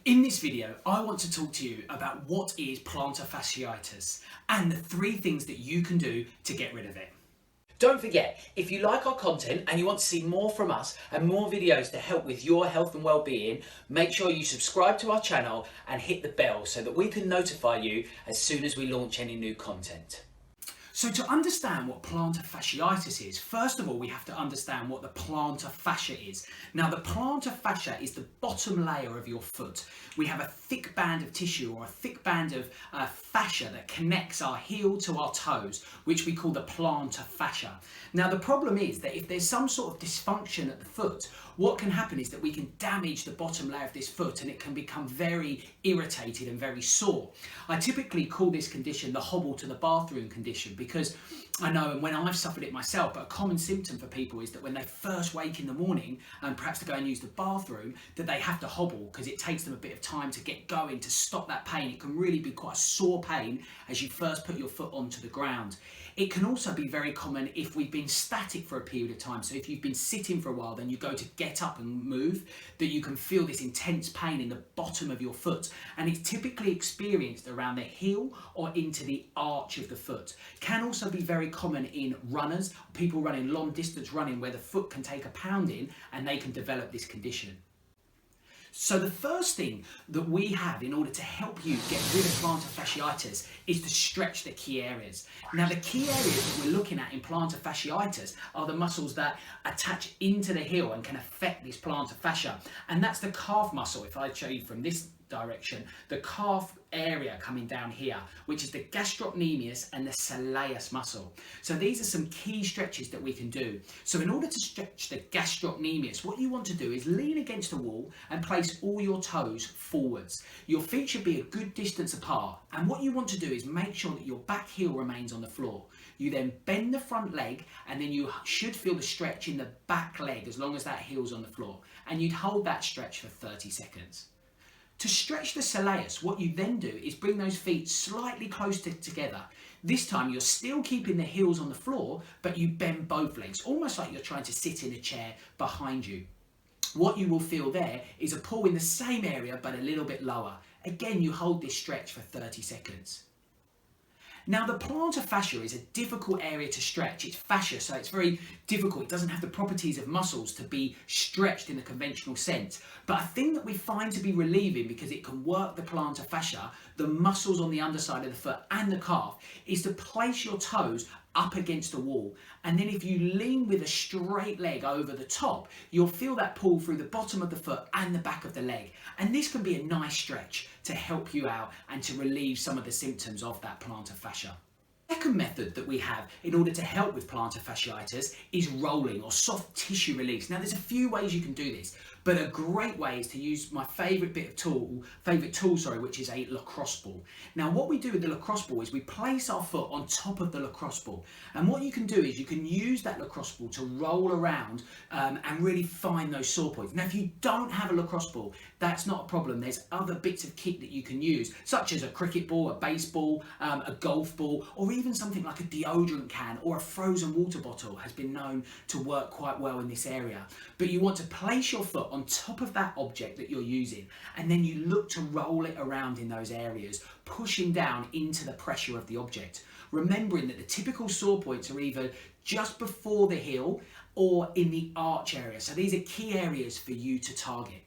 In this video, I want to talk to you about what is plantar fasciitis and the 3 things that you can do to get rid of it. Don't forget, if you like our content and you want to see more from us and more videos to help with your health and well-being, make sure you subscribe to our channel and hit the bell so that we can notify you as soon as we launch any new content. So to understand what plantar fasciitis is, first of all we have to understand what the plantar fascia is. Now the plantar fascia is the bottom layer of your foot. We have a thick band of tissue or a thick band of fascia that connects our heel to our toes, which we call the plantar fascia. Now the problem is that if there's some sort of dysfunction at the foot, what can happen is that we can damage the bottom layer of this foot and it can become very irritated and very sore. I typically call this condition the hobble to the bathroom condition because I know, and when I've suffered it myself, but a common symptom for people is that when they first wake in the morning and perhaps to go and use the bathroom, that they have to hobble because it takes them a bit of time to get going, to stop that pain. It can really be quite a sore pain as you first put your foot onto the ground. It can also be very common if we've been static for a period of time. So if you've been sitting for a while, then you go to get up and move, that you can feel this intense pain in the bottom of your foot. And it's typically experienced around the heel or into the arch of the foot. Can also be very common in runners, people running long distance running where the foot can take a pounding and they can develop this condition. So the first thing that we have in order to help you get rid of plantar fasciitis is to stretch the key areas. Now the key areas that we're looking at in plantar fasciitis are the muscles that attach into the heel and can affect this plantar fascia. And that's the calf muscle. If I show you from this direction, the calf area coming down here, which is the gastrocnemius and the soleus muscle. So these are some key stretches that we can do. So in order to stretch the gastrocnemius, what you want to do is lean against the wall and place all your toes forwards. Your feet should be a good distance apart, and what you want to do is make sure that your back heel remains on the floor. You then bend the front leg, and then you should feel the stretch in the back leg as long as that heel's on the floor, and you'd hold that stretch for 30 seconds. To stretch the soleus, what you then do is bring those feet slightly closer together. This time you're still keeping the heels on the floor, but you bend both legs, almost like you're trying to sit in a chair behind you. What you will feel there is a pull in the same area, but a little bit lower. Again, you hold this stretch for 30 seconds. Now the plantar fascia is a difficult area to stretch. It's fascia, so it's very difficult. It doesn't have the properties of muscles to be stretched in the conventional sense. But a thing that we find to be relieving, because it can work the plantar fascia, the muscles on the underside of the foot and the calf, is to place your toes up against the wall. And then if you lean with a straight leg over the top, you'll feel that pull through the bottom of the foot and the back of the leg. And this can be a nice stretch to help you out and to relieve some of the symptoms of that plantar fascia. The second method that we have in order to help with plantar fasciitis is rolling or soft tissue release. Now there's a few ways you can do this, but a great way is to use my favourite tool, which is a lacrosse ball. Now what we do with the lacrosse ball is we place our foot on top of the lacrosse ball, and what you can do is you can use that lacrosse ball to roll around and really find those sore points. Now if you don't have a lacrosse ball, that's not a problem. There's other bits of kit that you can use, such as a cricket ball, a baseball, a golf ball, or even something like a deodorant can or a frozen water bottle has been known to work quite well in this area. But you want to place your foot on top of that object that you're using, and then you look to roll it around in those areas, pushing down into the pressure of the object. Remembering that the typical sore points are either just before the heel or in the arch area. So these are key areas for you to target.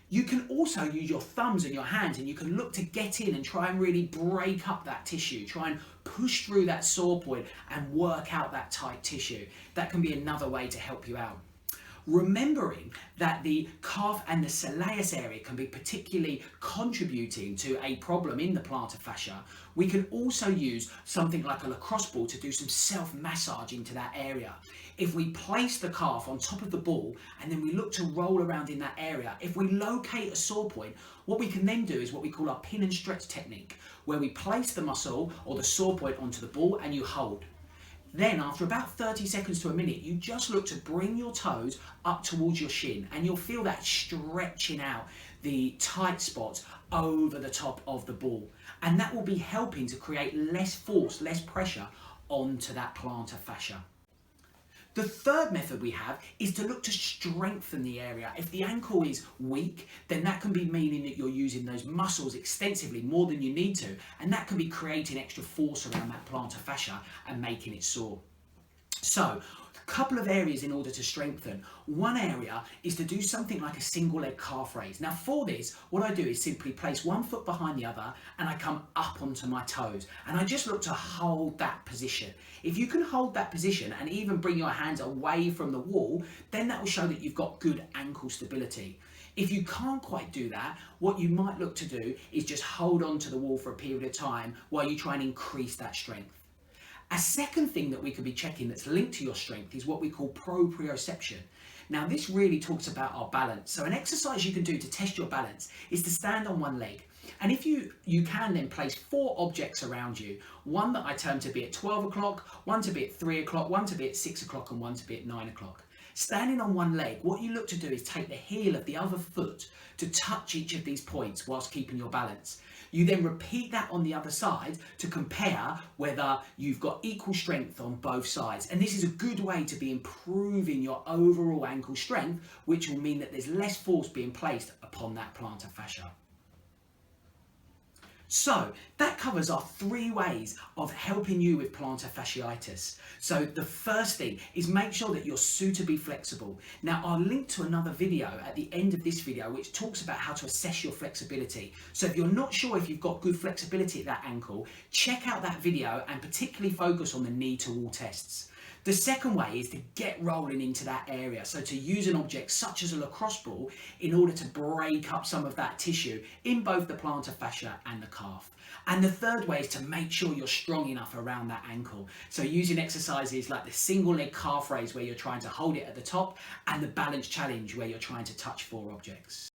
You can also use your thumbs and your hands, and you can look to get in and try and really break up that tissue, try and push through that sore point and work out that tight tissue. That can be another way to help you out. Remembering that the calf and the soleus area can be particularly contributing to a problem in the plantar fascia, we can also use something like a lacrosse ball to do some self-massage into that area. If we place the calf on top of the ball and then we look to roll around in that area, if we locate a sore point, what we can then do is what we call our pin and stretch technique, where we place the muscle or the sore point onto the ball and you hold. Then after about 30 seconds to a minute, you just look to bring your toes up towards your shin, and you'll feel that stretching out the tight spots over the top of the ball. And that will be helping to create less force, less pressure onto that plantar fascia. The third method we have is to look to strengthen the area. If the ankle is weak, then that can be meaning that you're using those muscles extensively more than you need to, and that can be creating extra force around that plantar fascia and making it sore. So, a couple of areas in order to strengthen. One area is to do something like a single leg calf raise. Now for this, what I do is simply place one foot behind the other and I come up onto my toes and I just look to hold that position. If you can hold that position and even bring your hands away from the wall, then that will show that you've got good ankle stability. If you can't quite do that, what you might look to do is just hold on to the wall for a period of time while you try and increase that strength. A second thing that we could be checking that's linked to your strength is what we call proprioception. Now this really talks about our balance. So an exercise you can do to test your balance is to stand on one leg. And if you can then place 4 objects around you, one that I term to be at 12 o'clock, one to be at 3 o'clock, one to be at 6 o'clock and one to be at 9 o'clock. Standing on one leg, what you look to do is take the heel of the other foot to touch each of these points whilst keeping your balance. You then repeat that on the other side to compare whether you've got equal strength on both sides. And this is a good way to be improving your overall ankle strength, which will mean that there's less force being placed upon that plantar fascia. So that covers our 3 ways of helping you with plantar fasciitis. So the first thing is make sure that you're suitably flexible. Now I'll link to another video at the end of this video which talks about how to assess your flexibility. So if you're not sure if you've got good flexibility at that ankle, check out that video and particularly focus on the knee to wall tests. The second way is to get rolling into that area. So to use an object such as a lacrosse ball in order to break up some of that tissue in both the plantar fascia and the calf. And the third way is to make sure you're strong enough around that ankle. So using exercises like the single leg calf raise where you're trying to hold it at the top and the balance challenge where you're trying to touch 4 objects.